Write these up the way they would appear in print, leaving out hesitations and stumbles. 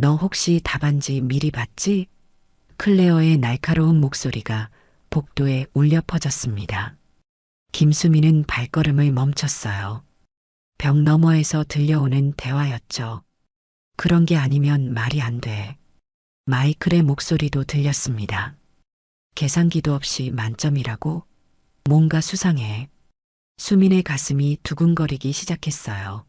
너 혹시 답안지 미리 봤지? 클레어의 날카로운 목소리가 복도에 울려 퍼졌습니다. 김수미는 발걸음을 멈췄어요. 벽 너머에서 들려오는 대화였죠. 그런 게 아니면 말이 안 돼. 마이클의 목소리도 들렸습니다. 계산기도 없이 만점이라고? 뭔가 수상해. 수민의 가슴이 두근거리기 시작했어요.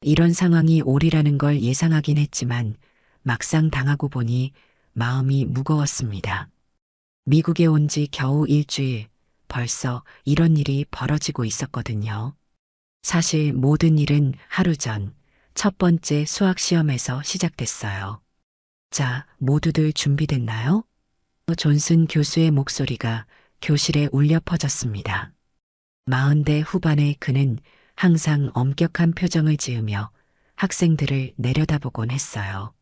이런 상황이 올이라는 걸 예상하긴 했지만 막상 당하고 보니 마음이 무거웠습니다. 미국에 온 지 겨우 일주일, 벌써 이런 일이 벌어지고 있었거든요. 사실 모든 일은 하루 전 첫 번째 수학 시험에서 시작됐어요. 자, 모두들 준비됐나요? 존슨 교수의 목소리가 교실에 울려 퍼졌습니다. 40대 후반의 그는 항상 엄격한 표정을 지으며 학생들을 내려다보곤 했어요.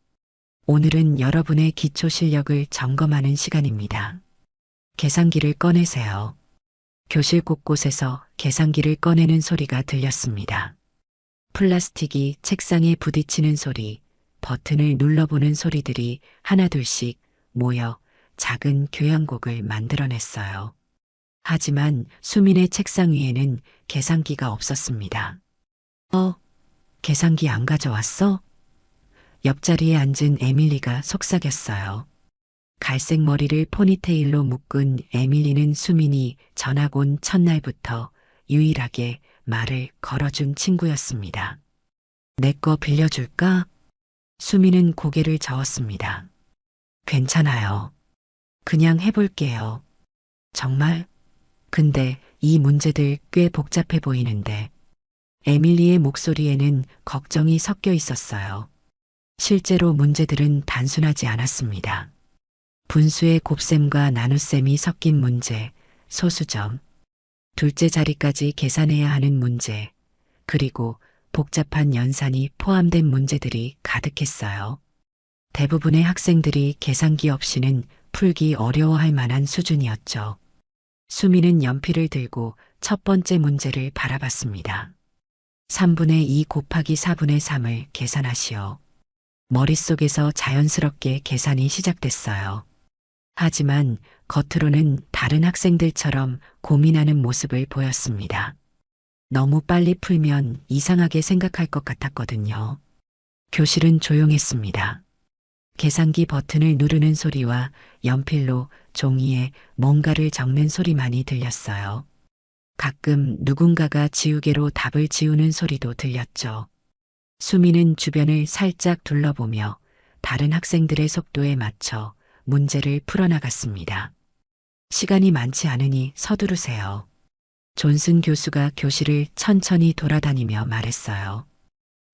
오늘은 여러분의 기초 실력을 점검하는 시간입니다. 계산기를 꺼내세요. 교실 곳곳에서 계산기를 꺼내는 소리가 들렸습니다. 플라스틱이 책상에 부딪히는 소리, 버튼을 눌러보는 소리들이 하나둘씩 모여 작은 교향곡을 만들어냈어요. 하지만 수민의 책상 위에는 계산기가 없었습니다. 계산기 안 가져왔어? 옆자리에 앉은 에밀리가 속삭였어요. 갈색 머리를 포니테일로 묶은 에밀리는 수민이 전학 온 첫날부터 유일하게 말을 걸어준 친구였습니다. 내 거 빌려줄까? 수민은 고개를 저었습니다. 괜찮아요. 그냥 해볼게요. 정말? 근데 이 문제들 꽤 복잡해 보이는데. 에밀리의 목소리에는 걱정이 섞여 있었어요. 실제로 문제들은 단순하지 않았습니다. 분수의 곱셈과 나눗셈이 섞인 문제, 소수점, 둘째 자리까지 계산해야 하는 문제, 그리고 복잡한 연산이 포함된 문제들이 가득했어요. 대부분의 학생들이 계산기 없이는 풀기 어려워할 만한 수준이었죠. 수미는 연필을 들고 첫 번째 문제를 바라봤습니다. 3분의 2 곱하기 4분의 3을 계산하시오. 머릿속에서 자연스럽게 계산이 시작됐어요. 하지만 겉으로는 다른 학생들처럼 고민하는 모습을 보였습니다. 너무 빨리 풀면 이상하게 생각할 것 같았거든요. 교실은 조용했습니다. 계산기 버튼을 누르는 소리와 연필로 종이에 뭔가를 적는 소리만이 들렸어요. 가끔 누군가가 지우개로 답을 지우는 소리도 들렸죠. 수미는 주변을 살짝 둘러보며 다른 학생들의 속도에 맞춰 문제를 풀어나갔습니다. 시간이 많지 않으니 서두르세요. 존슨 교수가 교실을 천천히 돌아다니며 말했어요.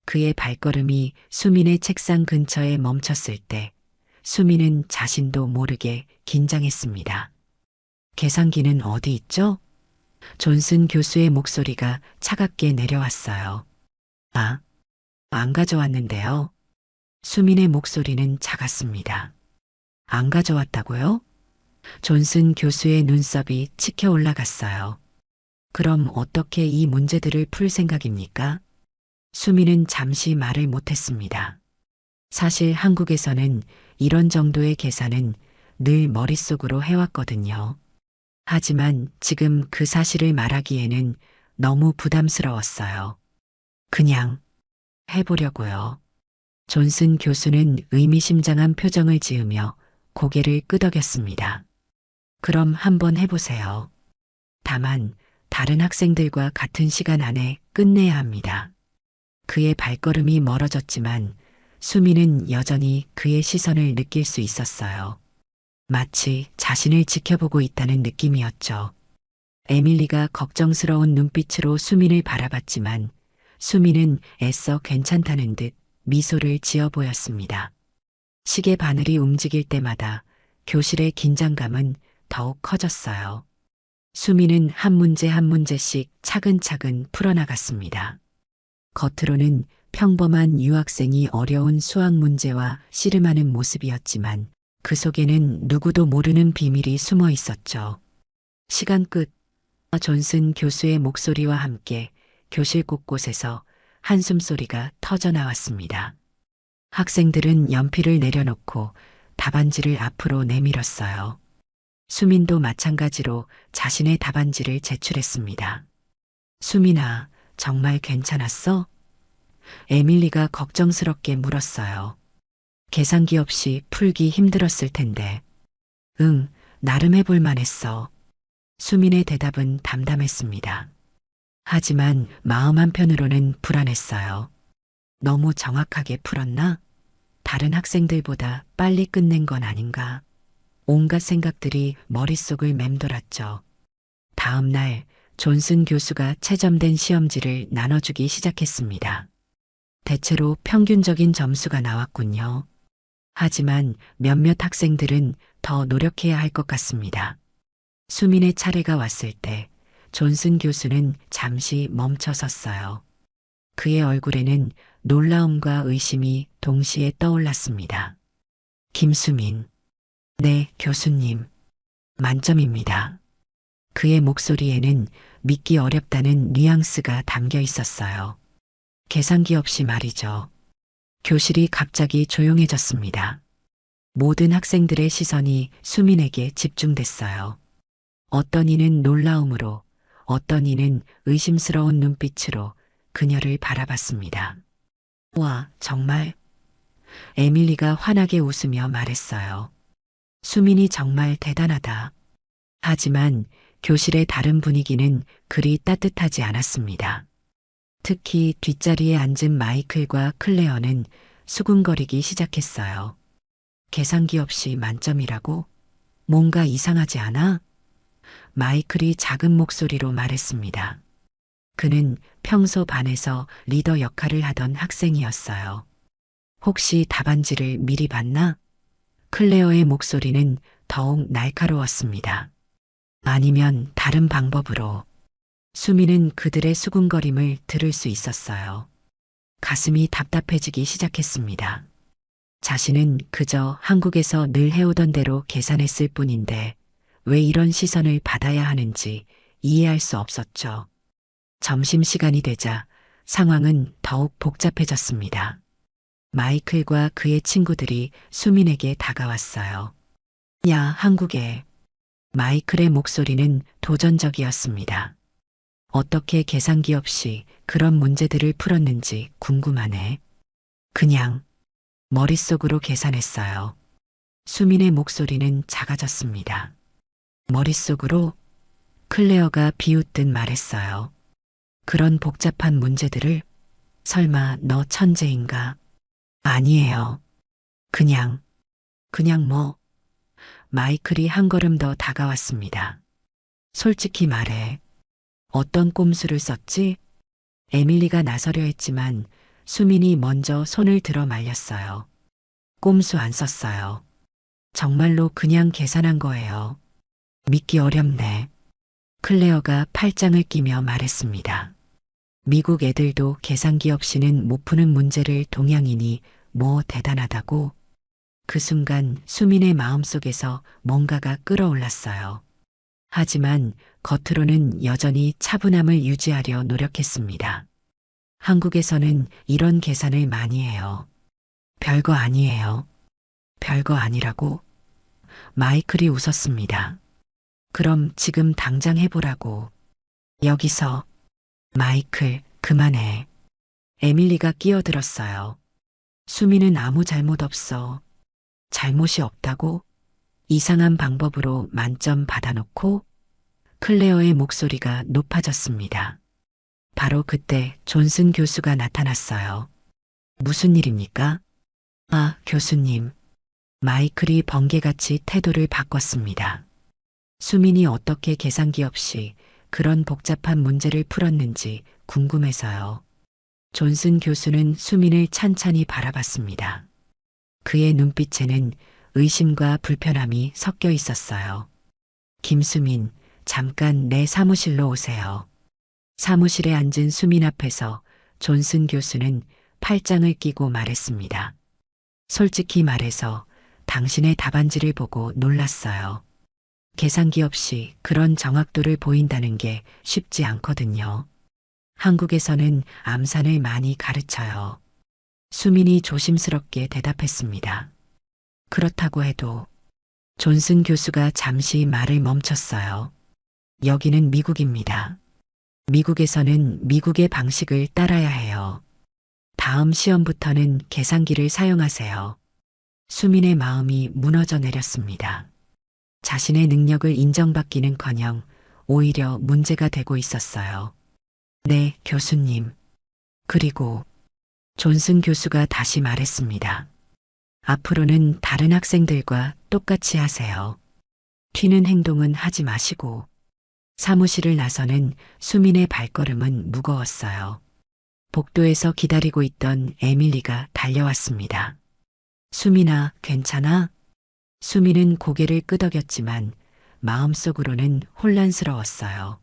그의 발걸음이 수민의 책상 근처에 멈췄을 때 수민은 자신도 모르게 긴장했습니다. 계산기는 어디 있죠? 존슨 교수의 목소리가 차갑게 내려왔어요. 안 가져왔는데요. 수민의 목소리는 작았습니다. 안 가져왔다고요? 존슨 교수의 눈썹이 치켜 올라갔어요. 그럼 어떻게 이 문제들을 풀 생각입니까? 수민은 잠시 말을 못했습니다. 사실 한국에서는 이런 정도의 계산은 늘 머릿속으로 해왔거든요. 하지만 지금 그 사실을 말하기에는 너무 부담스러웠어요. 그냥 해보려고요. 존슨 교수는 의미심장한 표정을 지으며 고개를 끄덕였습니다. 그럼 한번 해보세요. 다만 다른 학생들과 같은 시간 안에 끝내야 합니다. 그의 발걸음이 멀어졌지만 수미는 여전히 그의 시선을 느낄 수 있었어요. 마치 자신을 지켜보고 있다는 느낌이었죠. 에밀리가 걱정스러운 눈빛으로 수민을 바라봤지만 수민은 애써 괜찮다는 듯 미소를 지어 보였습니다. 시계 바늘이 움직일 때마다 교실의 긴장감은 더욱 커졌어요. 수민은 한 문제 한 문제씩 차근차근 풀어나갔습니다. 겉으로는 평범한 유학생이 어려운 수학 문제와 씨름하는 모습이었지만 그 속에는 누구도 모르는 비밀이 숨어 있었죠. 시간 끝. 존슨 교수의 목소리와 함께 교실 곳곳에서 한숨소리가 터져 나왔습니다. 학생들은 연필을 내려놓고 답안지를 앞으로 내밀었어요. 수민도 마찬가지로 자신의 답안지를 제출했습니다. 수민아, 정말 괜찮았어? 에밀리가 걱정스럽게 물었어요. 계산기 없이 풀기 힘들었을 텐데. 응, 나름 해볼 만했어. 수민의 대답은 담담했습니다. 하지만 마음 한편으로는 불안했어요. 너무 정확하게 풀었나? 다른 학생들보다 빨리 끝낸 건 아닌가? 온갖 생각들이 머릿속을 맴돌았죠. 다음 날 존슨 교수가 채점된 시험지를 나눠주기 시작했습니다. 대체로 평균적인 점수가 나왔군요. 하지만 몇몇 학생들은 더 노력해야 할 것 같습니다. 수민의 차례가 왔을 때 존슨 교수는 잠시 멈춰 섰어요. 그의 얼굴에는 놀라움과 의심이 동시에 떠올랐습니다. 김수민. 네, 교수님. 만점입니다. 그의 목소리에는 믿기 어렵다는 뉘앙스가 담겨 있었어요. 계산기 없이 말이죠. 교실이 갑자기 조용해졌습니다. 모든 학생들의 시선이 수민에게 집중됐어요. 어떤 이는 놀라움으로, 어떤 이는 의심스러운 눈빛으로 그녀를 바라봤습니다. 와, 정말? 에밀리가 환하게 웃으며 말했어요. 수민이 정말 대단하다. 하지만 교실의 다른 분위기는 그리 따뜻하지 않았습니다. 특히 뒷자리에 앉은 마이클과 클레어는 수군거리기 시작했어요. 계산기 없이 만점이라고? 뭔가 이상하지 않아? 마이클이 작은 목소리로 말했습니다. 그는 평소 반에서 리더 역할을 하던 학생이었어요. 혹시 답안지를 미리 봤나? 클레어의 목소리는 더욱 날카로웠습니다. 아니면 다른 방법으로. 수미는 그들의 수군거림을 들을 수 있었어요. 가슴이 답답해지기 시작했습니다. 자신은 그저 한국에서 늘 해오던 대로 계산했을 뿐인데 왜 이런 시선을 받아야 하는지 이해할 수 없었죠. 점심시간이 되자 상황은 더욱 복잡해졌습니다. 마이클과 그의 친구들이 수민에게 다가왔어요. 야, 한국에. 마이클의 목소리는 도전적이었습니다. 어떻게 계산기 없이 그런 문제들을 풀었는지 궁금하네. 그냥 머릿속으로 계산했어요. 수민의 목소리는 작아졌습니다. 머릿속으로? 클레어가 비웃듯 말했어요. 그런 복잡한 문제들을? 설마 너 천재인가? 아니에요. 그냥 뭐. 마이클이 한 걸음 더 다가왔습니다. 솔직히 말해. 어떤 꼼수를 썼지? 에밀리가 나서려 했지만 수민이 먼저 손을 들어 말렸어요. 꼼수 안 썼어요. 정말로 그냥 계산한 거예요. 믿기 어렵네. 클레어가 팔짱을 끼며 말했습니다. 미국 애들도 계산기 없이는 못 푸는 문제를 동양인이 뭐 대단하다고? 그 순간 수민의 마음속에서 뭔가가 끌어올랐어요. 하지만 겉으로는 여전히 차분함을 유지하려 노력했습니다. 한국에서는 이런 계산을 많이 해요. 별거 아니에요. 별거 아니라고? 마이클이 웃었습니다. 그럼 지금 당장 해보라고. 여기서. 마이클, 그만해. 에밀리가 끼어들었어요. 수미는 아무 잘못 없어. 잘못이 없다고? 이상한 방법으로 만점 받아놓고? 클레어의 목소리가 높아졌습니다. 바로 그때 존슨 교수가 나타났어요. 무슨 일입니까? 아, 교수님. 마이클이 번개같이 태도를 바꿨습니다. 수민이 어떻게 계산기 없이 그런 복잡한 문제를 풀었는지 궁금해서요. 존슨 교수는 수민을 찬찬히 바라봤습니다. 그의 눈빛에는 의심과 불편함이 섞여 있었어요. 김수민, 잠깐 내 사무실로 오세요. 사무실에 앉은 수민 앞에서 존슨 교수는 팔짱을 끼고 말했습니다. 솔직히 말해서 당신의 답안지를 보고 놀랐어요. 계산기 없이 그런 정확도를 보인다는 게 쉽지 않거든요. 한국에서는 암산을 많이 가르쳐요. 수민이 조심스럽게 대답했습니다. 그렇다고 해도 존슨 교수가 잠시 말을 멈췄어요. 여기는 미국입니다. 미국에서는 미국의 방식을 따라야 해요. 다음 시험부터는 계산기를 사용하세요. 수민의 마음이 무너져 내렸습니다. 자신의 능력을 인정받기는커녕 오히려 문제가 되고 있었어요. 네, 교수님. 그리고 존슨 교수가 다시 말했습니다. 앞으로는 다른 학생들과 똑같이 하세요. 튀는 행동은 하지 마시고. 사무실을 나서는 수민의 발걸음은 무거웠어요. 복도에서 기다리고 있던 에밀리가 달려왔습니다. 수민아, 괜찮아? 수민은 고개를 끄덕였지만 마음속으로는 혼란스러웠어요.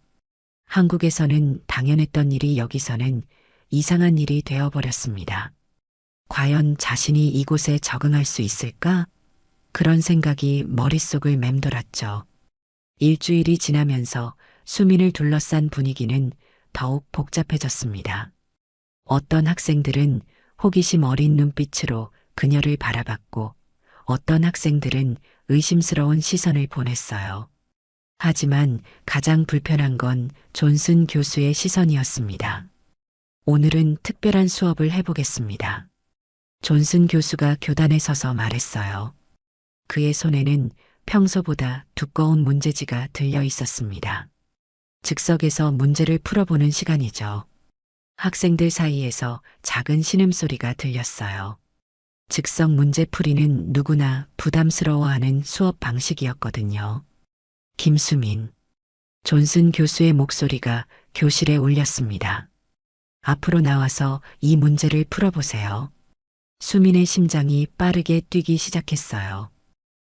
한국에서는 당연했던 일이 여기서는 이상한 일이 되어버렸습니다. 과연 자신이 이곳에 적응할 수 있을까? 그런 생각이 머릿속을 맴돌았죠. 일주일이 지나면서 수민을 둘러싼 분위기는 더욱 복잡해졌습니다. 어떤 학생들은 호기심 어린 눈빛으로 그녀를 바라봤고 어떤 학생들은 의심스러운 시선을 보냈어요. 하지만 가장 불편한 건 존슨 교수의 시선이었습니다. 오늘은 특별한 수업을 해보겠습니다. 존슨 교수가 교단에 서서 말했어요. 그의 손에는 평소보다 두꺼운 문제지가 들려 있었습니다. 즉석에서 문제를 풀어보는 시간이죠. 학생들 사이에서 작은 신음소리가 들렸어요. 즉석 문제풀이는 누구나 부담스러워하는 수업 방식이었거든요. 김수민. 존슨 교수의 목소리가 교실에 울렸습니다. 앞으로 나와서 이 문제를 풀어보세요. 수민의 심장이 빠르게 뛰기 시작했어요.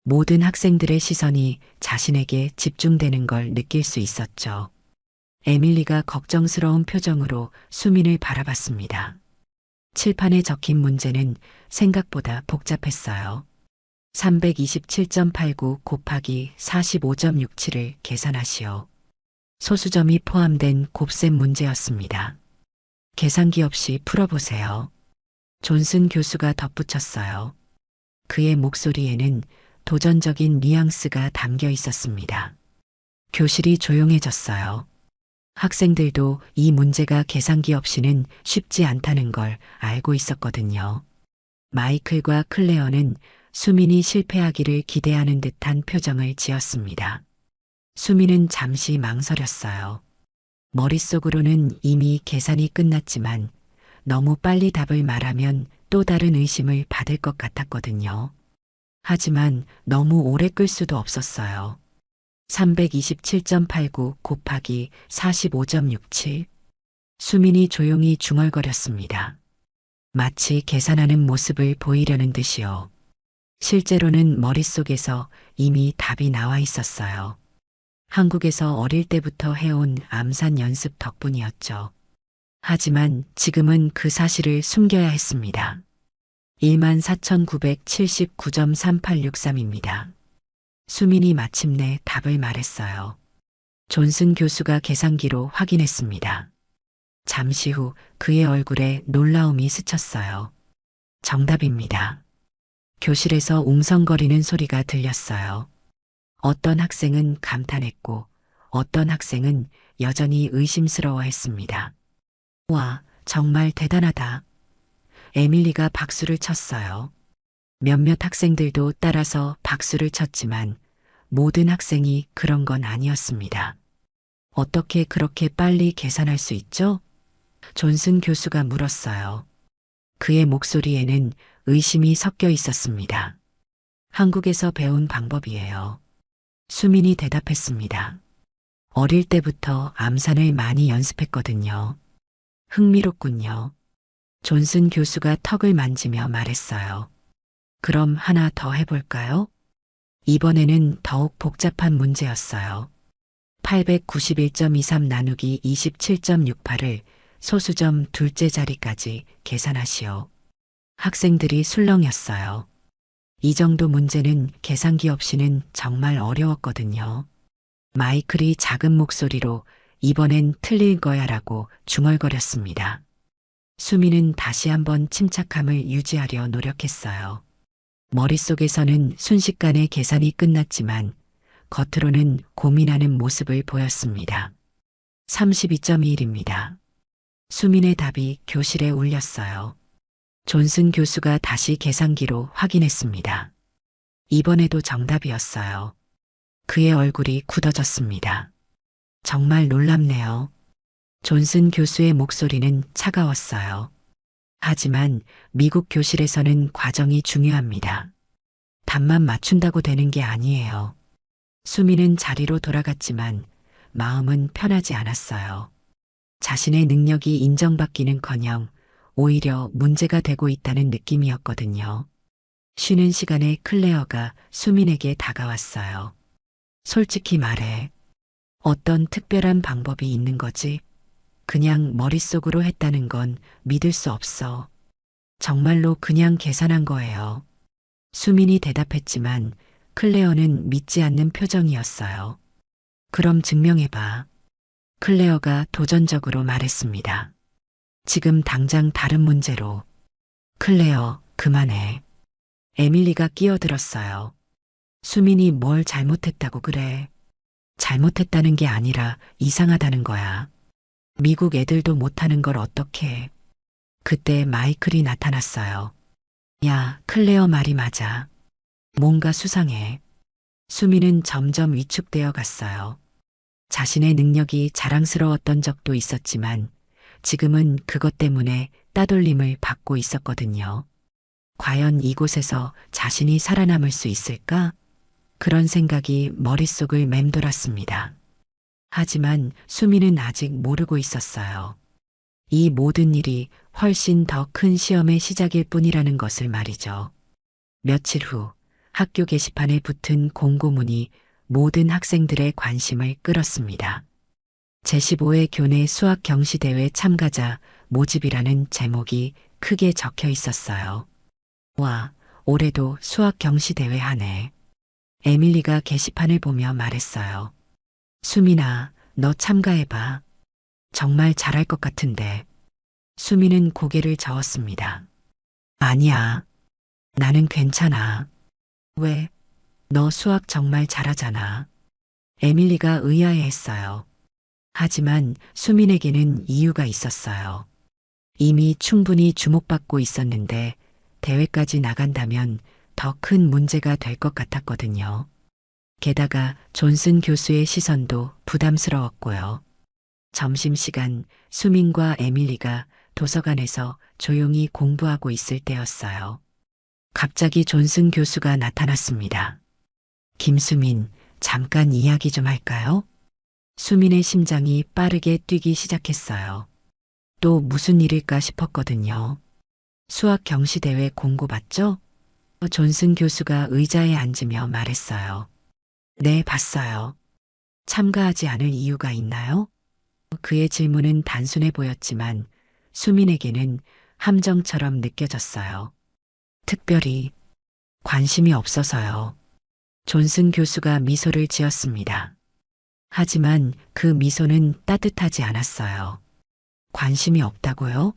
모든 학생들의 시선이 자신에게 집중되는 걸 느낄 수 있었죠. 에밀리가 걱정스러운 표정으로 수민을 바라봤습니다. 칠판에 적힌 문제는 생각보다 복잡했어요. 327.89 곱하기 45.67을 계산하시오. 소수점이 포함된 곱셈 문제였습니다. 계산기 없이 풀어보세요. 존슨 교수가 덧붙였어요. 그의 목소리에는 도전적인 뉘앙스가 담겨 있었습니다. 교실이 조용해졌어요. 학생들도 이 문제가 계산기 없이는 쉽지 않다는 걸 알고 있었거든요. 마이클과 클레어는 수민이 실패하기를 기대하는 듯한 표정을 지었습니다. 수민은 잠시 망설였어요. 머릿속으로는 이미 계산이 끝났지만 너무 빨리 답을 말하면 또 다른 의심을 받을 것 같았거든요. 하지만 너무 오래 끌 수도 없었어요. 327.89 곱하기 45.67. 수민이 조용히 중얼거렸습니다. 마치 계산하는 모습을 보이려는 듯이요. 실제로는 머릿속에서 이미 답이 나와 있었어요. 한국에서 어릴 때부터 해온 암산 연습 덕분이었죠. 하지만 지금은 그 사실을 숨겨야 했습니다. 14,979.3863입니다. 수민이 마침내 답을 말했어요. 존슨 교수가 계산기로 확인했습니다. 잠시 후 그의 얼굴에 놀라움이 스쳤어요. 정답입니다. 교실에서 웅성거리는 소리가 들렸어요. 어떤 학생은 감탄했고 어떤 학생은 여전히 의심스러워했습니다. 와, 정말 대단하다. 에밀리가 박수를 쳤어요. 몇몇 학생들도 따라서 박수를 쳤지만 모든 학생이 그런 건 아니었습니다. 어떻게 그렇게 빨리 계산할 수 있죠? 존슨 교수가 물었어요. 그의 목소리에는 의심이 섞여 있었습니다. 한국에서 배운 방법이에요. 수민이 대답했습니다. 어릴 때부터 암산을 많이 연습했거든요. 흥미롭군요. 존슨 교수가 턱을 만지며 말했어요. 그럼 하나 더 해볼까요? 이번에는 더욱 복잡한 문제였어요. 891.23 나누기 27.68을 소수점 둘째 자리까지 계산하시오. 학생들이 술렁였어요. 이 정도 문제는 계산기 없이는 정말 어려웠거든요. 마이클이 작은 목소리로 이번엔 틀릴 거야 라고 중얼거렸습니다. 수미는 다시 한번 침착함을 유지하려 노력했어요. 머릿속에서는 순식간에 계산이 끝났지만 겉으로는 고민하는 모습을 보였습니다. 32.1입니다. 수민의 답이 교실에 울렸어요. 존슨 교수가 다시 계산기로 확인했습니다. 이번에도 정답이었어요. 그의 얼굴이 굳어졌습니다. 정말 놀랍네요. 존슨 교수의 목소리는 차가웠어요. 하지만 미국 교실에서는 과정이 중요합니다. 답만 맞춘다고 되는 게 아니에요. 수미는 자리로 돌아갔지만 마음은 편하지 않았어요. 자신의 능력이 인정받기는커녕 오히려 문제가 되고 있다는 느낌이었거든요. 쉬는 시간에 클레어가 수민에게 다가왔어요. 솔직히 말해. 어떤 특별한 방법이 있는 거지? 그냥 머릿속으로 했다는 건 믿을 수 없어. 정말로 그냥 계산한 거예요. 수민이 대답했지만 클레어는 믿지 않는 표정이었어요. 그럼 증명해봐. 클레어가 도전적으로 말했습니다. 지금 당장 다른 문제로. 클레어, 그만해. 에밀리가 끼어들었어요. 수민이 뭘 잘못했다고 그래. 잘못했다는 게 아니라 이상하다는 거야. 미국 애들도 못하는 걸 어떡해. 그때 마이클이 나타났어요. 야, 클레어 말이 맞아. 뭔가 수상해. 수미는 점점 위축되어 갔어요. 자신의 능력이 자랑스러웠던 적도 있었지만 지금은 그것 때문에 따돌림을 받고 있었거든요. 과연 이곳에서 자신이 살아남을 수 있을까? 그런 생각이 머릿속을 맴돌았습니다. 하지만 수미는 아직 모르고 있었어요. 이 모든 일이 훨씬 더 큰 시험의 시작일 뿐이라는 것을 말이죠. 며칠 후 학교 게시판에 붙은 공고문이 모든 학생들의 관심을 끌었습니다. 제15회 교내 수학 경시대회 참가자 모집이라는 제목이 크게 적혀 있었어요. 와, 올해도 수학 경시대회 하네. 에밀리가 게시판을 보며 말했어요. 수민아, 너 참가해봐. 정말 잘할 것 같은데. 수민은 고개를 저었습니다. 아니야. 나는 괜찮아. 왜? 너 수학 정말 잘하잖아. 에밀리가 의아해했어요. 하지만 수민에게는 이유가 있었어요. 이미 충분히 주목받고 있었는데 대회까지 나간다면 더 큰 문제가 될 것 같았거든요. 게다가 존슨 교수의 시선도 부담스러웠고요. 점심시간 수민과 에밀리가 도서관에서 조용히 공부하고 있을 때였어요. 갑자기 존슨 교수가 나타났습니다. 김수민, 잠깐 이야기 좀 할까요? 수민의 심장이 빠르게 뛰기 시작했어요. 또 무슨 일일까 싶었거든요. 수학 경시대회 공고 봤죠? 존슨 교수가 의자에 앉으며 말했어요. 네, 봤어요. 참가하지 않을 이유가 있나요? 그의 질문은 단순해 보였지만 수민에게는 함정처럼 느껴졌어요. 특별히 관심이 없어서요. 존슨 교수가 미소를 지었습니다. 하지만 그 미소는 따뜻하지 않았어요. 관심이 없다고요?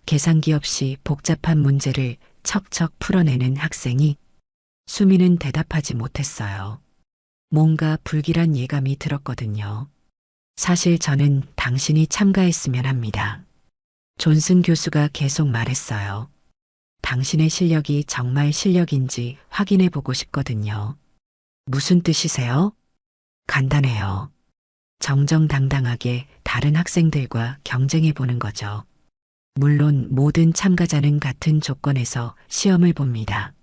계산기 없이 복잡한 문제를 척척 풀어내는 학생이 수미는 대답하지 못했어요. 뭔가 불길한 예감이 들었거든요. 사실 저는 당신이 참가했으면 합니다. 존슨 교수가 계속 말했어요. 당신의 실력이 정말 실력인지 확인해 보고 싶거든요. 무슨 뜻이세요? 간단해요. 정정당당하게 다른 학생들과 경쟁해 보는 거죠. 물론 모든 참가자는 같은 조건에서 시험을 봅니다.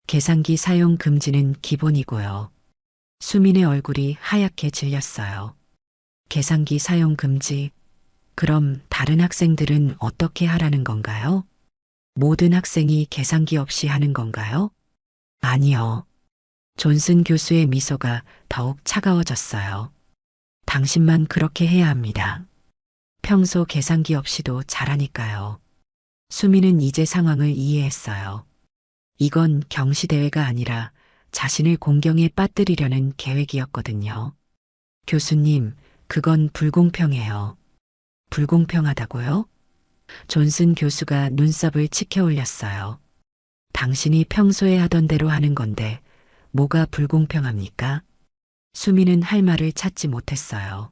계산기 사용 금지는 기본이고요. 수민의 얼굴이 하얗게 질렸어요. 계산기 사용 금지. 그럼 다른 학생들은 어떻게 하라는 건가요? 모든 학생이 계산기 없이 하는 건가요? 아니요. 존슨 교수의 미소가 더욱 차가워졌어요. 당신만 그렇게 해야 합니다. 평소 계산기 없이도 잘하니까요. 수미는 이제 상황을 이해했어요. 이건 경시대회가 아니라 자신을 공경에 빠뜨리려는 계획이었거든요. 교수님, 그건 불공평해요. 불공평하다고요? 존슨 교수가 눈썹을 치켜 올렸어요. 당신이 평소에 하던 대로 하는 건데 뭐가 불공평합니까? 수미는 할 말을 찾지 못했어요.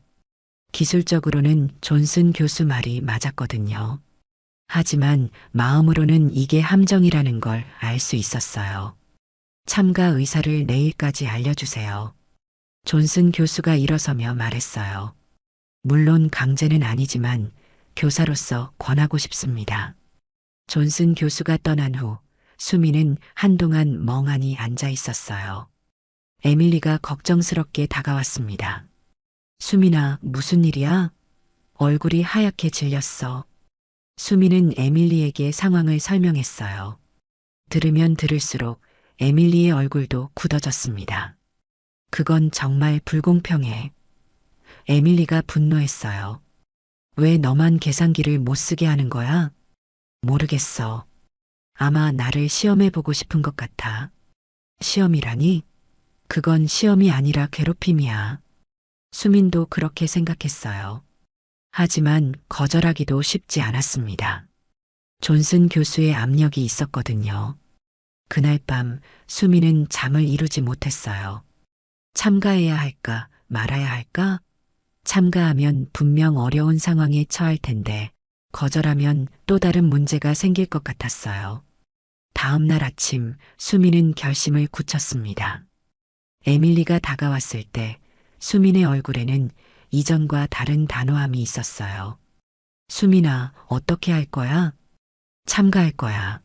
기술적으로는 존슨 교수 말이 맞았거든요. 하지만 마음으로는 이게 함정이라는 걸 알 수 있었어요. 참가 의사를 내일까지 알려주세요. 존슨 교수가 일어서며 말했어요. 물론 강제는 아니지만 교사로서 권하고 싶습니다. 존슨 교수가 떠난 후 수미는 한동안 멍하니 앉아 있었어요. 에밀리가 걱정스럽게 다가왔습니다. 수민아, 무슨 일이야? 얼굴이 하얗게 질렸어. 수미는 에밀리에게 상황을 설명했어요. 들으면 들을수록 에밀리의 얼굴도 굳어졌습니다. 그건 정말 불공평해. 에밀리가 분노했어요. 왜 너만 계산기를 못 쓰게 하는 거야? 모르겠어. 아마 나를 시험해 보고 싶은 것 같아. 시험이라니? 그건 시험이 아니라 괴롭힘이야. 수민도 그렇게 생각했어요. 하지만 거절하기도 쉽지 않았습니다. 존슨 교수의 압력이 있었거든요. 그날 밤 수민은 잠을 이루지 못했어요. 참가해야 할까, 말아야 할까? 참가하면 분명 어려운 상황에 처할 텐데, 거절하면 또 다른 문제가 생길 것 같았어요. 다음 날 아침 수민은 결심을 굳혔습니다. 에밀리가 다가왔을 때 수민의 얼굴에는 이전과 다른 단호함이 있었어요. 수민아, 어떻게 할 거야? 참가할 거야.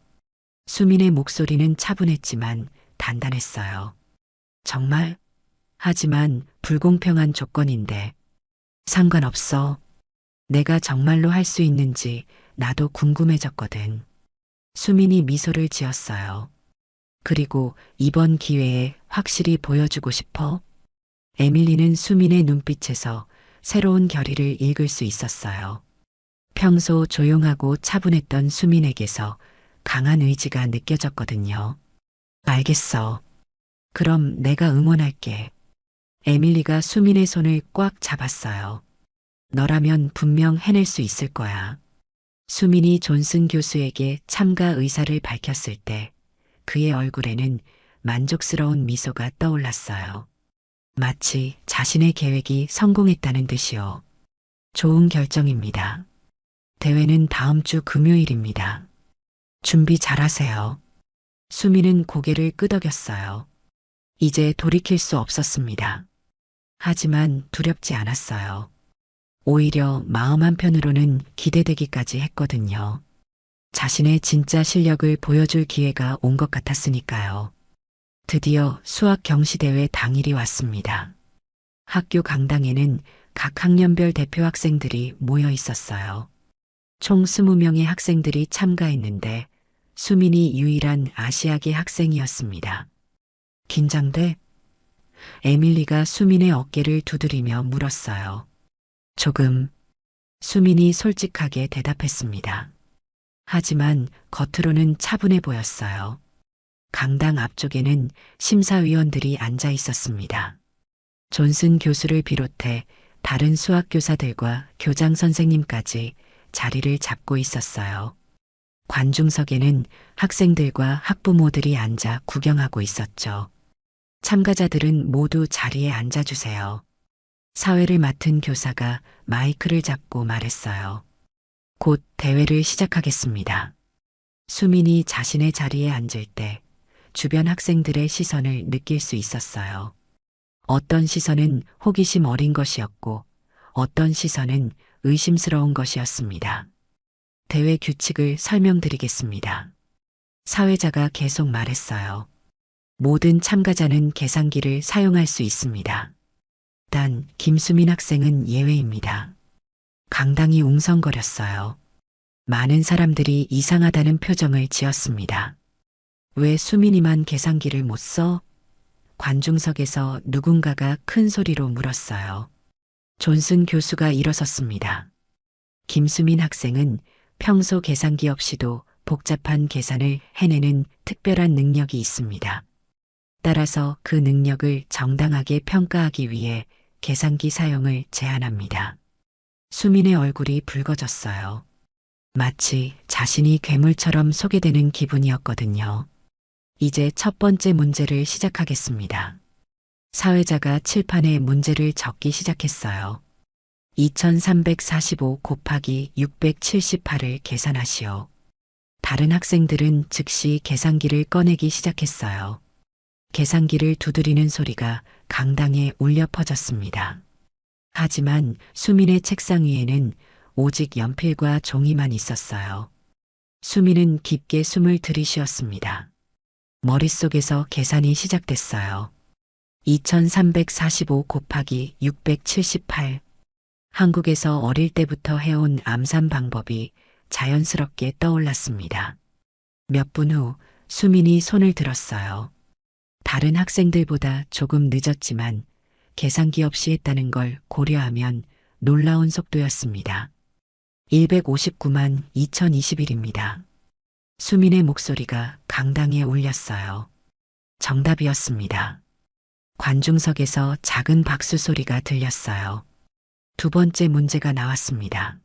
수민의 목소리는 차분했지만 단단했어요. 정말? 하지만 불공평한 조건인데. 상관없어. 내가 정말로 할 수 있는지 나도 궁금해졌거든. 수민이 미소를 지었어요. 그리고 이번 기회에 확실히 보여주고 싶어? 에밀리는 수민의 눈빛에서 새로운 결의를 읽을 수 있었어요. 평소 조용하고 차분했던 수민에게서 강한 의지가 느껴졌거든요. 알겠어. 그럼 내가 응원할게. 에밀리가 수민의 손을 꽉 잡았어요. 너라면 분명 해낼 수 있을 거야. 수민이 존슨 교수에게 참가 의사를 밝혔을 때 그의 얼굴에는 만족스러운 미소가 떠올랐어요. 마치 자신의 계획이 성공했다는 듯이요. 좋은 결정입니다. 대회는 다음 주 금요일입니다. 준비 잘하세요. 수미는 고개를 끄덕였어요. 이제 돌이킬 수 없었습니다. 하지만 두렵지 않았어요. 오히려 마음 한편으로는 기대되기까지 했거든요. 자신의 진짜 실력을 보여줄 기회가 온 것 같았으니까요. 드디어 수학 경시대회 당일이 왔습니다. 학교 강당에는 각 학년별 대표 학생들이 모여 있었어요. 총 20명의 학생들이 참가했는데 수민이 유일한 아시아계 학생이었습니다. 긴장돼? 에밀리가 수민의 어깨를 두드리며 물었어요. 조금. 수민이 솔직하게 대답했습니다. 하지만 겉으로는 차분해 보였어요. 강당 앞쪽에는 심사위원들이 앉아 있었습니다. 존슨 교수를 비롯해 다른 수학교사들과 교장 선생님까지 자리를 잡고 있었어요. 관중석에는 학생들과 학부모들이 앉아 구경하고 있었죠. 참가자들은 모두 자리에 앉아주세요. 사회를 맡은 교사가 마이크를 잡고 말했어요. 곧 대회를 시작하겠습니다. 수민이 자신의 자리에 앉을 때 주변 학생들의 시선을 느낄 수 있었어요. 어떤 시선은 호기심 어린 것이었고 어떤 시선은 의심스러운 것이었습니다. 대회 규칙을 설명드리겠습니다. 사회자가 계속 말했어요. 모든 참가자는 계산기를 사용할 수 있습니다. 단 김수민 학생은 예외입니다. 강당이 웅성거렸어요. 많은 사람들이 이상하다는 표정을 지었습니다. 왜 수민이만 계산기를 못 써? 관중석에서 누군가가 큰 소리로 물었어요. 존슨 교수가 일어섰습니다. 김수민 학생은 평소 계산기 없이도 복잡한 계산을 해내는 특별한 능력이 있습니다. 따라서 그 능력을 정당하게 평가하기 위해 계산기 사용을 제한합니다. 수민의 얼굴이 붉어졌어요. 마치 자신이 괴물처럼 소개되는 기분이었거든요. 이제 첫 번째 문제를 시작하겠습니다. 사회자가 칠판에 문제를 적기 시작했어요. 2345 곱하기 678을 계산하시오. 다른 학생들은 즉시 계산기를 꺼내기 시작했어요. 계산기를 두드리는 소리가 강당에 울려 퍼졌습니다. 하지만 수민의 책상 위에는 오직 연필과 종이만 있었어요. 수민은 깊게 숨을 들이쉬었습니다. 머릿속에서 계산이 시작됐어요. 2345 곱하기 678. 한국에서 어릴 때부터 해온 암산 방법이 자연스럽게 떠올랐습니다. 몇 분 후 수민이 손을 들었어요. 다른 학생들보다 조금 늦었지만 계산기 없이 했다는 걸 고려하면 놀라운 속도였습니다. 159만 2021입니다. 수민의 목소리가 강당에 울렸어요. 정답이었습니다. 관중석에서 작은 박수 소리가 들렸어요. 두 번째 문제가 나왔습니다.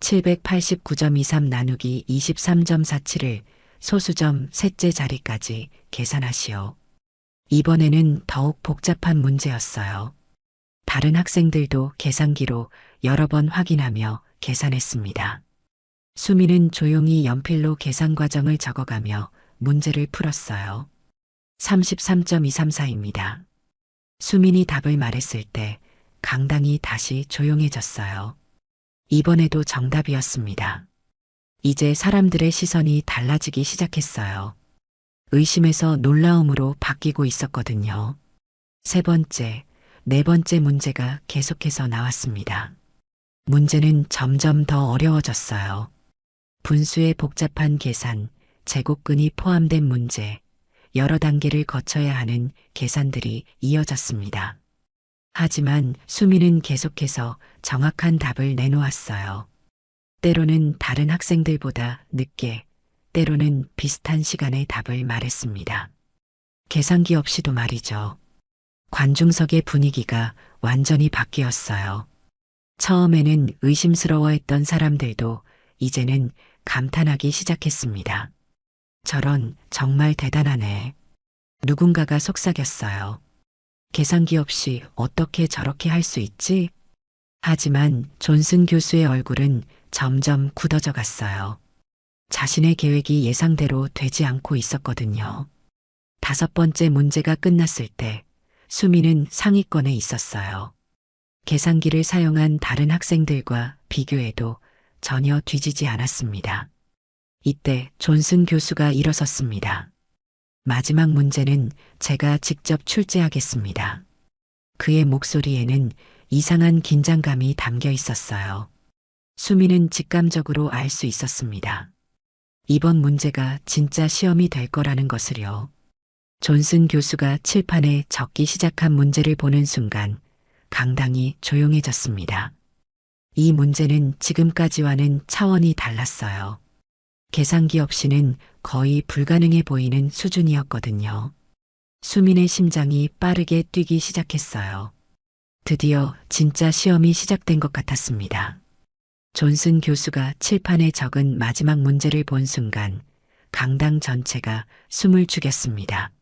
789.23 나누기 23.47을 소수점 셋째 자리까지 계산하시오. 이번에는 더욱 복잡한 문제였어요. 다른 학생들도 계산기로 여러 번 확인하며 계산했습니다. 수민은 조용히 연필로 계산 과정을 적어가며 문제를 풀었어요. 33.234입니다. 수민이 답을 말했을 때 강당이 다시 조용해졌어요. 이번에도 정답이었습니다. 이제 사람들의 시선이 달라지기 시작했어요. 의심에서 놀라움으로 바뀌고 있었거든요. 세 번째, 네 번째 문제가 계속해서 나왔습니다. 문제는 점점 더 어려워졌어요. 분수의 복잡한 계산, 제곱근이 포함된 문제, 여러 단계를 거쳐야 하는 계산들이 이어졌습니다. 하지만 수민은 계속해서 정확한 답을 내놓았어요. 때로는 다른 학생들보다 늦게, 때로는 비슷한 시간에 답을 말했습니다. 계산기 없이도 말이죠. 관중석의 분위기가 완전히 바뀌었어요. 처음에는 의심스러워했던 사람들도 이제는 감탄하기 시작했습니다. 저런, 정말 대단하네. 누군가가 속삭였어요. 계산기 없이 어떻게 저렇게 할 수 있지? 하지만 존슨 교수의 얼굴은 점점 굳어져 갔어요. 자신의 계획이 예상대로 되지 않고 있었거든요. 다섯 번째 문제가 끝났을 때 수민은 상위권에 있었어요. 계산기를 사용한 다른 학생들과 비교해도 전혀 뒤지지 않았습니다. 이때 존슨 교수가 일어섰습니다. 마지막 문제는 제가 직접 출제하겠습니다. 그의 목소리에는 이상한 긴장감이 담겨 있었어요. 수민은 직감적으로 알 수 있었습니다. 이번 문제가 진짜 시험이 될 거라는 것을요. 존슨 교수가 칠판에 적기 시작한 문제를 보는 순간 강당이 조용해졌습니다. 이 문제는 지금까지와는 차원이 달랐어요. 계산기 없이는 거의 불가능해 보이는 수준이었거든요. 수민의 심장이 빠르게 뛰기 시작했어요. 드디어 진짜 시험이 시작된 것 같았습니다. 존슨 교수가 칠판에 적은 마지막 문제를 본 순간 강당 전체가 숨을 죽였습니다.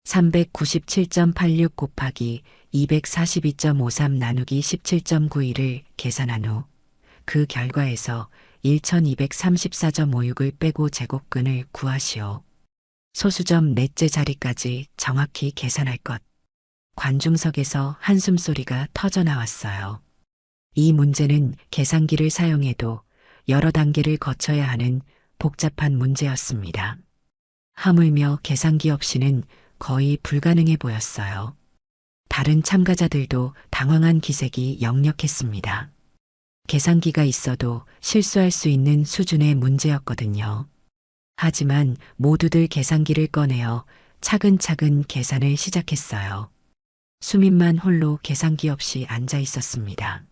397.86 곱하기 242.53 나누기 17.91을 계산한 후 그 결과에서 1234.56을 빼고 제곱근을 구하시오. 소수점 넷째 자리까지 정확히 계산할 것. 관중석에서 한숨소리가 터져나왔어요. 이 문제는 계산기를 사용해도 여러 단계를 거쳐야 하는 복잡한 문제였습니다. 하물며 계산기 없이는 거의 불가능해 보였어요. 다른 참가자들도 당황한 기색이 역력했습니다. 계산기가 있어도 실수할 수 있는 수준의 문제였거든요. 하지만 모두들 계산기를 꺼내어 차근차근 계산을 시작했어요. 수민만 홀로 계산기 없이 앉아 있었습니다.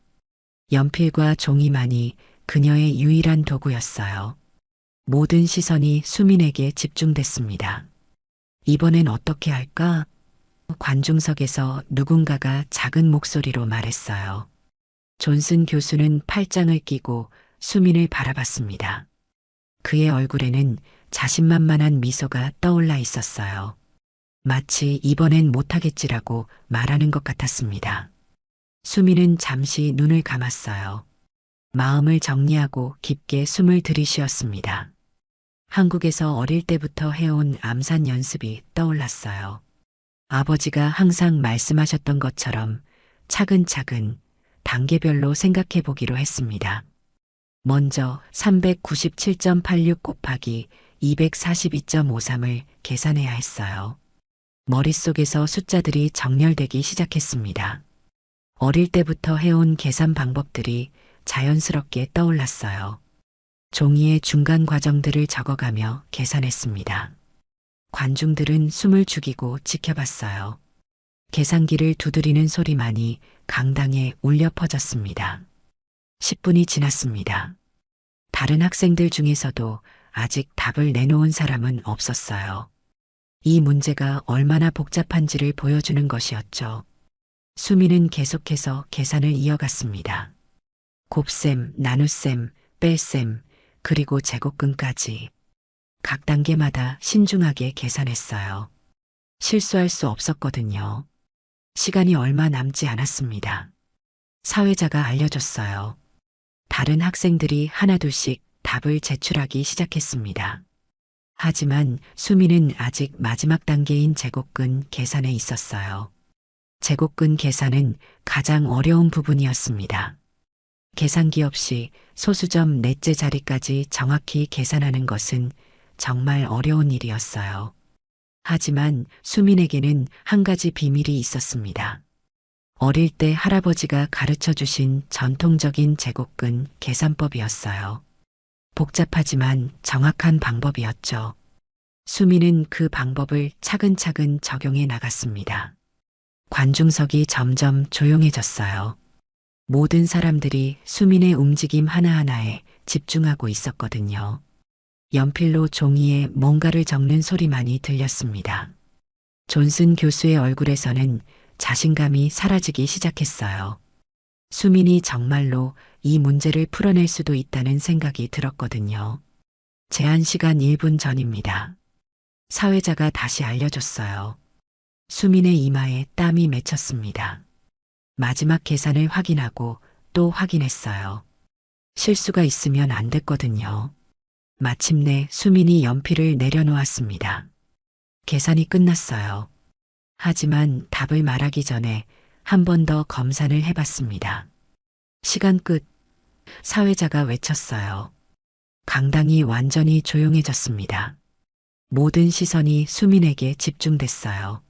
연필과 종이만이 그녀의 유일한 도구였어요. 모든 시선이 수민에게 집중됐습니다. 이번엔 어떻게 할까? 관중석에서 누군가가 작은 목소리로 말했어요. 존슨 교수는 팔짱을 끼고 수민을 바라봤습니다. 그의 얼굴에는 자신만만한 미소가 떠올라 있었어요. 마치 이번엔 못하겠지라고 말하는 것 같았습니다. 수민은 잠시 눈을 감았어요. 마음을 정리하고 깊게 숨을 들이쉬었습니다. 한국에서 어릴 때부터 해온 암산 연습이 떠올랐어요. 아버지가 항상 말씀하셨던 것처럼 차근차근 단계별로 생각해 보기로 했습니다. 먼저 397.86 곱하기 242.53을 계산해야 했어요. 머릿속에서 숫자들이 정렬되기 시작했습니다. 어릴 때부터 해온 계산 방법들이 자연스럽게 떠올랐어요. 종이에 중간 과정들을 적어가며 계산했습니다. 관중들은 숨을 죽이고 지켜봤어요. 계산기를 두드리는 소리만이 강당에 울려 퍼졌습니다. 10분이 지났습니다. 다른 학생들 중에서도 아직 답을 내놓은 사람은 없었어요. 이 문제가 얼마나 복잡한지를 보여주는 것이었죠. 수미는 계속해서 계산을 이어갔습니다. 곱셈, 나눗셈, 뺄셈, 그리고 제곱근까지. 각 단계마다 신중하게 계산했어요. 실수할 수 없었거든요. 시간이 얼마 남지 않았습니다. 사회자가 알려줬어요. 다른 학생들이 하나둘씩 답을 제출하기 시작했습니다. 하지만 수미는 아직 마지막 단계인 제곱근 계산에 있었어요. 제곱근 계산은 가장 어려운 부분이었습니다. 계산기 없이 소수점 넷째 자리까지 정확히 계산하는 것은 정말 어려운 일이었어요. 하지만 수민에게는 한 가지 비밀이 있었습니다. 어릴 때 할아버지가 가르쳐 주신 전통적인 제곱근 계산법이었어요. 복잡하지만 정확한 방법이었죠. 수민은 그 방법을 차근차근 적용해 나갔습니다. 관중석이 점점 조용해졌어요. 모든 사람들이 수민의 움직임 하나하나에 집중하고 있었거든요. 연필로 종이에 뭔가를 적는 소리만이 들렸습니다. 존슨 교수의 얼굴에서는 자신감이 사라지기 시작했어요. 수민이 정말로 이 문제를 풀어낼 수도 있다는 생각이 들었거든요. 제한 시간 1분 전입니다. 사회자가 다시 알려줬어요. 수민의 이마에 땀이 맺혔습니다. 마지막 계산을 확인하고 또 확인했어요. 실수가 있으면 안 됐거든요. 마침내 수민이 연필을 내려놓았습니다. 계산이 끝났어요. 하지만 답을 말하기 전에 한 번 더 검산을 해봤습니다. 시간 끝. 사회자가 외쳤어요. 강당이 완전히 조용해졌습니다. 모든 시선이 수민에게 집중됐어요.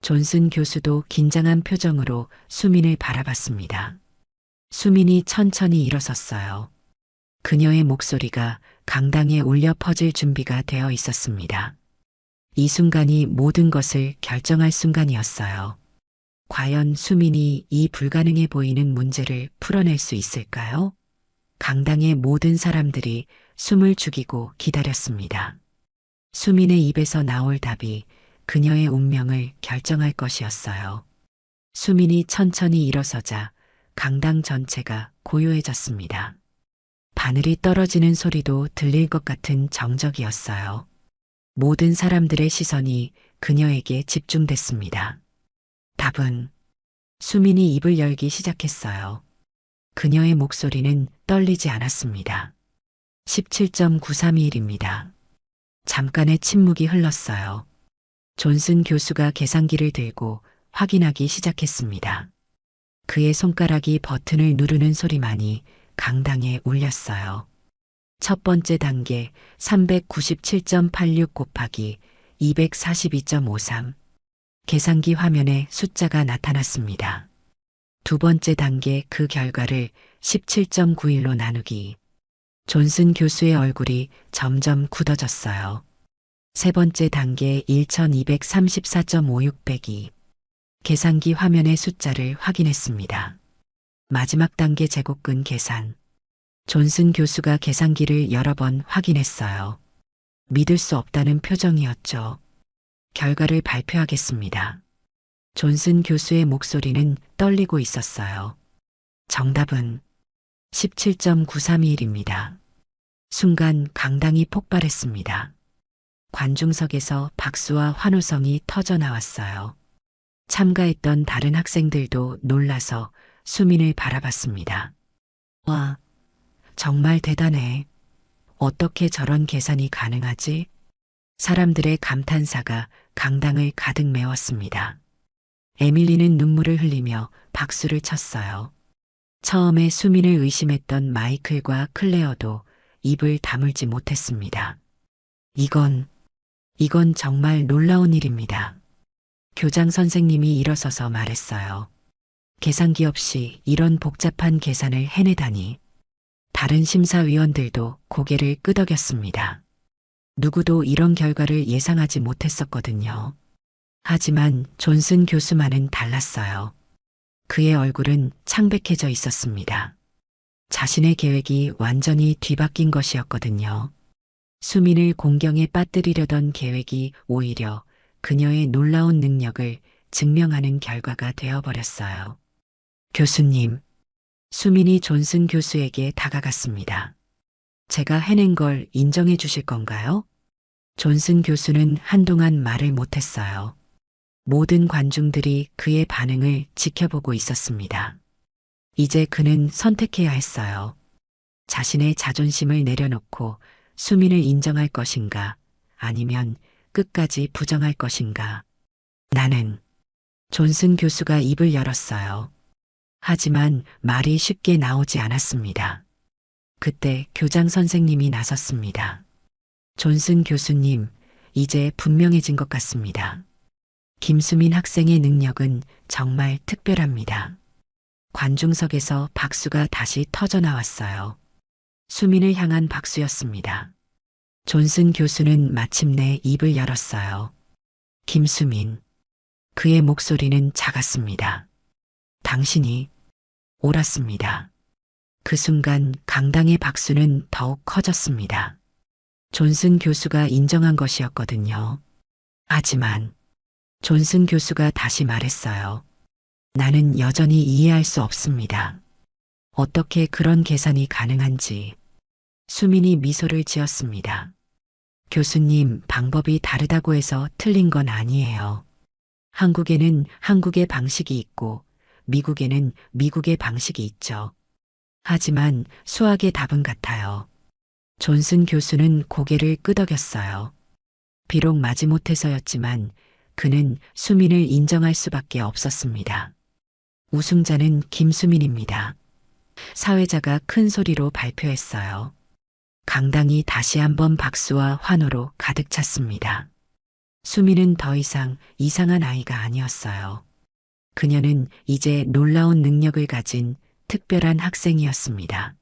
존슨 교수도 긴장한 표정으로 수민을 바라봤습니다. 수민이 천천히 일어섰어요. 그녀의 목소리가 강당에 울려 퍼질 준비가 되어 있었습니다. 이 순간이 모든 것을 결정할 순간이었어요. 과연 수민이 이 불가능해 보이는 문제를 풀어낼 수 있을까요? 강당의 모든 사람들이 숨을 죽이고 기다렸습니다. 수민의 입에서 나올 답이 그녀의 운명을 결정할 것이었어요. 수민이 천천히 일어서자 강당 전체가 고요해졌습니다. 바늘이 떨어지는 소리도 들릴 것 같은 정적이었어요. 모든 사람들의 시선이 그녀에게 집중됐습니다. 답은 수민이 입을 열기 시작했어요. 그녀의 목소리는 떨리지 않았습니다. 17.931입니다. 잠깐의 침묵이 흘렀어요. 존슨 교수가 계산기를 들고 확인하기 시작했습니다. 그의 손가락이 버튼을 누르는 소리만이 강당에 울렸어요. 첫 번째 단계 397.86 곱하기 242.53. 계산기 화면에 숫자가 나타났습니다. 두 번째 단계 그 결과를 17.91로 나누기. 존슨 교수의 얼굴이 점점 굳어졌어요. 세 번째 단계 1234.56 빼기. 계산기 화면의 숫자를 확인했습니다. 마지막 단계 제곱근 계산. 존슨 교수가 계산기를 여러 번 확인했어요. 믿을 수 없다는 표정이었죠. 결과를 발표하겠습니다. 존슨 교수의 목소리는 떨리고 있었어요. 정답은 17.932일입니다. 순간 강당이 폭발했습니다. 관중석에서 박수와 환호성이 터져 나왔어요. 참가했던 다른 학생들도 놀라서 수민을 바라봤습니다. 와, 정말 대단해. 어떻게 저런 계산이 가능하지? 사람들의 감탄사가 강당을 가득 메웠습니다. 에밀리는 눈물을 흘리며 박수를 쳤어요. 처음에 수민을 의심했던 마이클과 클레어도 입을 다물지 못했습니다. 이건 정말 놀라운 일입니다. 교장 선생님이 일어서서 말했어요. 계산기 없이 이런 복잡한 계산을 해내다니. 다른 심사위원들도 고개를 끄덕였습니다. 누구도 이런 결과를 예상하지 못했었거든요. 하지만 존슨 교수만은 달랐어요. 그의 얼굴은 창백해져 있었습니다. 자신의 계획이 완전히 뒤바뀐 것이었거든요. 수민을 공경에 빠뜨리려던 계획이 오히려 그녀의 놀라운 능력을 증명하는 결과가 되어버렸어요. 교수님, 수민이 존슨 교수에게 다가갔습니다. 제가 해낸 걸 인정해 주실 건가요? 존슨 교수는 한동안 말을 못했어요. 모든 관중들이 그의 반응을 지켜보고 있었습니다. 이제 그는 선택해야 했어요. 자신의 자존심을 내려놓고 수민을 인정할 것인가, 아니면 끝까지 부정할 것인가. 나는 존슨 교수가 입을 열었어요. 하지만 말이 쉽게 나오지 않았습니다. 그때 교장 선생님이 나섰습니다. 존슨 교수님, 이제 분명해진 것 같습니다. 김수민 학생의 능력은 정말 특별합니다. 관중석에서 박수가 다시 터져 나왔어요. 수민을 향한 박수였습니다. 존슨 교수는 마침내 입을 열었어요. 김수민. 그의 목소리는 작았습니다. 당신이 옳았습니다. 그 순간 강당의 박수는 더욱 커졌습니다. 존슨 교수가 인정한 것이었거든요. 하지만 존슨 교수가 다시 말했어요. 나는 여전히 이해할 수 없습니다. 어떻게 그런 계산이 가능한지. 수민이 미소를 지었습니다. 교수님, 방법이 다르다고 해서 틀린 건 아니에요. 한국에는 한국의 방식이 있고 미국에는 미국의 방식이 있죠. 하지만 수학의 답은 같아요. 존슨 교수는 고개를 끄덕였어요. 비록 마지못해서였지만 그는 수민을 인정할 수밖에 없었습니다. 우승자는 김수민입니다. 사회자가 큰 소리로 발표했어요. 강당이 다시 한번 박수와 환호로 가득 찼습니다. 수민은 더 이상 이상한 아이가 아니었어요. 그녀는 이제 놀라운 능력을 가진 특별한 학생이었습니다.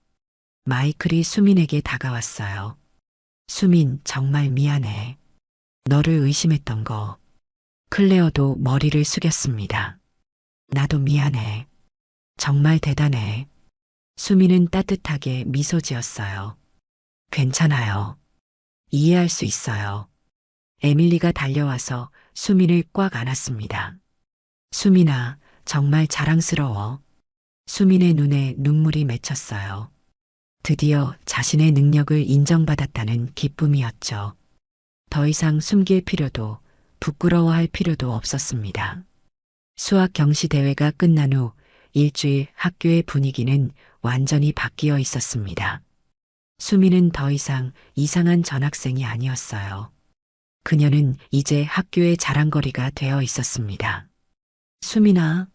마이클이 수민에게 다가왔어요. 수민, 정말 미안해. 너를 의심했던 거. 클레어도 머리를 숙였습니다. 나도 미안해. 정말 대단해. 수민은 따뜻하게 미소 지었어요. 괜찮아요. 이해할 수 있어요. 에밀리가 달려와서 수민을 꽉 안았습니다. 수민아, 정말 자랑스러워. 수민의 눈에 눈물이 맺혔어요. 드디어 자신의 능력을 인정받았다는 기쁨이었죠. 더 이상 숨길 필요도 부끄러워할 필요도 없었습니다. 수학 경시 대회가 끝난 후 일주일 학교의 분위기는 완전히 바뀌어 있었습니다. 수민은 더 이상 이상한 전학생이 아니었어요. 그녀는 이제 학교의 자랑거리가 되어 있었습니다. 수민아,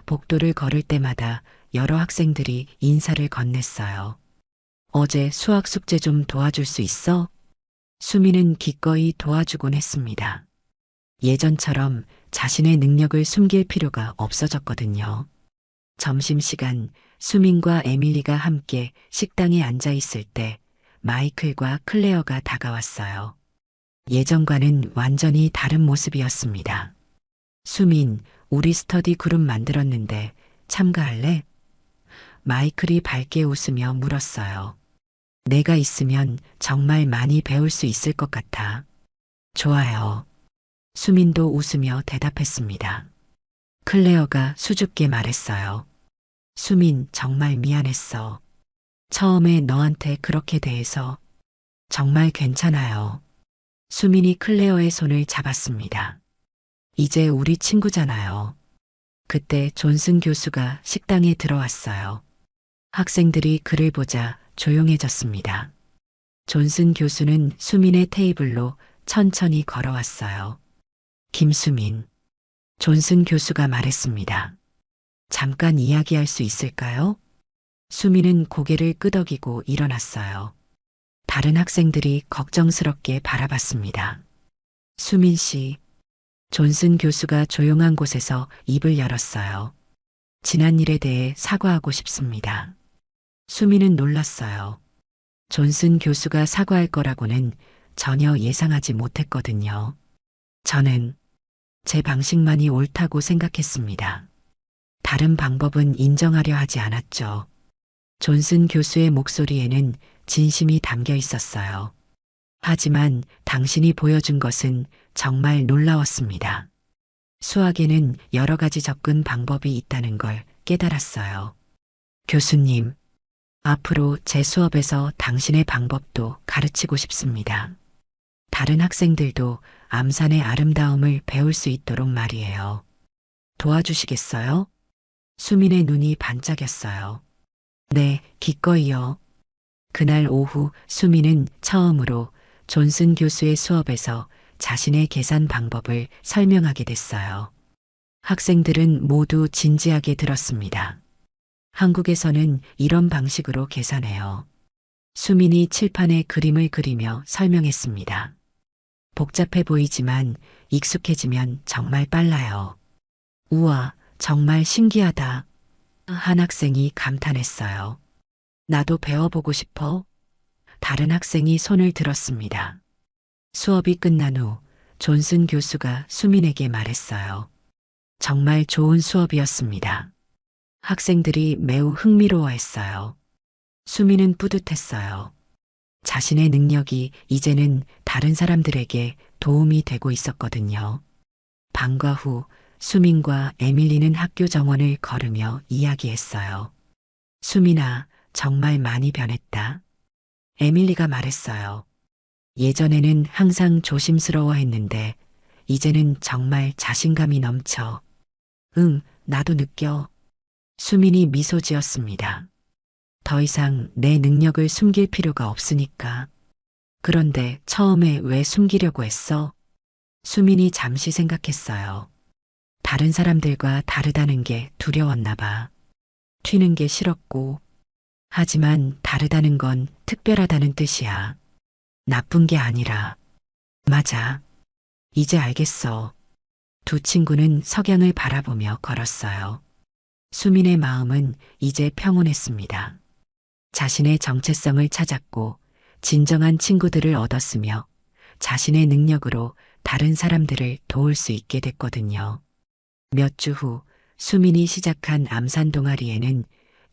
복도를 걸을 때마다 여러 학생들이 인사를 건넸어요. 어제 수학 숙제 좀 도와줄 수 있어? 수민은 기꺼이 도와주곤 했습니다. 예전처럼 자신의 능력을 숨길 필요가 없어졌거든요. 점심시간 수민과 에밀리가 함께 식당에 앉아 있을 때 마이클과 클레어가 다가왔어요. 예전과는 완전히 다른 모습이었습니다. 수민, 우리 스터디 그룹 만들었는데 참가할래? 마이클이 밝게 웃으며 물었어요. 내가 있으면 정말 많이 배울 수 있을 것 같아. 좋아요. 수민도 웃으며 대답했습니다. 클레어가 수줍게 말했어요. 수민, 정말 미안했어. 처음에 너한테 그렇게 대해서 정말 괜찮아요. 수민이 클레어의 손을 잡았습니다. 이제 우리 친구잖아요. 그때 존슨 교수가 식당에 들어왔어요. 학생들이 그를 보자 조용해졌습니다. 존슨 교수는 수민의 테이블로 천천히 걸어왔어요. 김수민. 존슨 교수가 말했습니다. 잠깐 이야기할 수 있을까요? 수민은 고개를 끄덕이고 일어났어요. 다른 학생들이 걱정스럽게 바라봤습니다. 수민 씨. 존슨 교수가 조용한 곳에서 입을 열었어요. 지난 일에 대해 사과하고 싶습니다. 수민은 놀랐어요. 존슨 교수가 사과할 거라고는 전혀 예상하지 못했거든요. 저는 제 방식만이 옳다고 생각했습니다. 다른 방법은 인정하려 하지 않았죠. 존슨 교수의 목소리에는 진심이 담겨 있었어요. 하지만 당신이 보여준 것은 정말 놀라웠습니다. 수학에는 여러 가지 접근 방법이 있다는 걸 깨달았어요. 교수님, 앞으로 제 수업에서 당신의 방법도 가르치고 싶습니다. 다른 학생들도 암산의 아름다움을 배울 수 있도록 말이에요. 도와주시겠어요? 수민의 눈이 반짝였어요. 네, 기꺼이요. 그날 오후 수민은 처음으로 존슨 교수의 수업에서 자신의 계산 방법을 설명하게 됐어요. 학생들은 모두 진지하게 들었습니다. 한국에서는 이런 방식으로 계산해요. 수민이 칠판에 그림을 그리며 설명했습니다. 복잡해 보이지만 익숙해지면 정말 빨라요. 우와, 정말 신기하다. 한 학생이 감탄했어요. 나도 배워보고 싶어. 다른 학생이 손을 들었습니다. 수업이 끝난 후 존슨 교수가 수민에게 말했어요. 정말 좋은 수업이었습니다. 학생들이 매우 흥미로워했어요. 수민은 뿌듯했어요. 자신의 능력이 이제는 다른 사람들에게 도움이 되고 있었거든요. 방과 후 수민과 에밀리는 학교 정원을 걸으며 이야기했어요. 수민아, 정말 많이 변했다. 에밀리가 말했어요. 예전에는 항상 조심스러워했는데 이제는 정말 자신감이 넘쳐. 나도 느껴. 수민이 미소 지었습니다. 더 이상 내 능력을 숨길 필요가 없으니까. 그런데 처음에 왜 숨기려고 했어? 수민이 잠시 생각했어요. 다른 사람들과 다르다는 게 두려웠나 봐. 튀는 게 싫었고. 하지만 다르다는 건 특별하다는 뜻이야. 나쁜 게 아니라. 맞아. 이제 알겠어. 두 친구는 석양을 바라보며 걸었어요. 수민의 마음은 이제 평온했습니다. 자신의 정체성을 찾았고 진정한 친구들을 얻었으며 자신의 능력으로 다른 사람들을 도울 수 있게 됐거든요. 몇 주 후 수민이 시작한 암산 동아리에는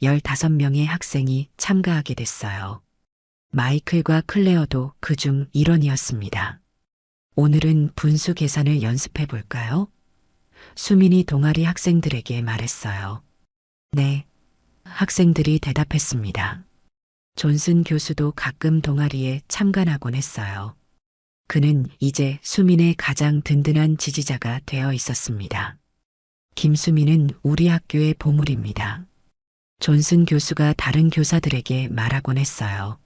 15명의 학생이 참가하게 됐어요. 마이클과 클레어도 그중 일원이었습니다. 오늘은 분수 계산을 연습해 볼까요? 수민이 동아리 학생들에게 말했어요. 네. 학생들이 대답했습니다. 존슨 교수도 가끔 동아리에 참관하곤 했어요. 그는 이제 수민의 가장 든든한 지지자가 되어 있었습니다. 김수민은 우리 학교의 보물입니다. 존슨 교수가 다른 교사들에게 말하곤 했어요.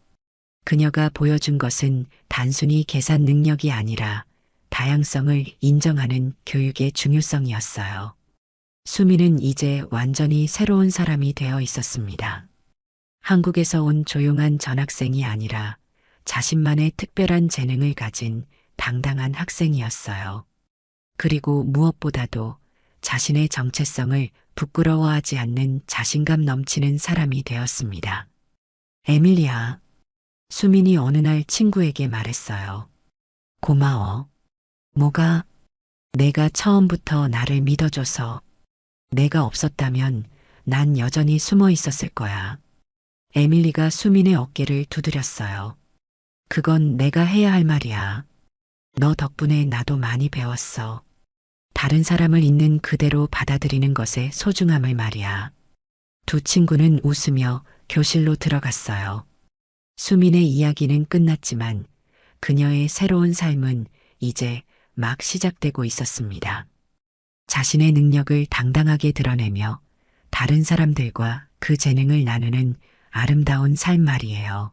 그녀가 보여준 것은 단순히 계산 능력이 아니라 다양성을 인정하는 교육의 중요성이었어요. 수민은 이제 완전히 새로운 사람이 되어 있었습니다. 한국에서 온 조용한 전학생이 아니라 자신만의 특별한 재능을 가진 당당한 학생이었어요. 그리고 무엇보다도 자신의 정체성을 부끄러워하지 않는 자신감 넘치는 사람이 되었습니다. 에밀리아. 수민이 어느 날 친구에게 말했어요. 고마워. 뭐가? 내가 처음부터 나를 믿어줘서. 내가 없었다면 난 여전히 숨어 있었을 거야. 에밀리가 수민의 어깨를 두드렸어요. 그건 내가 해야 할 말이야. 너 덕분에 나도 많이 배웠어. 다른 사람을 있는 그대로 받아들이는 것의 소중함을 말이야. 두 친구는 웃으며 교실로 들어갔어요. 수민의 이야기는 끝났지만 그녀의 새로운 삶은 이제 막 시작되고 있었습니다. 자신의 능력을 당당하게 드러내며 다른 사람들과 그 재능을 나누는 아름다운 삶 말이에요.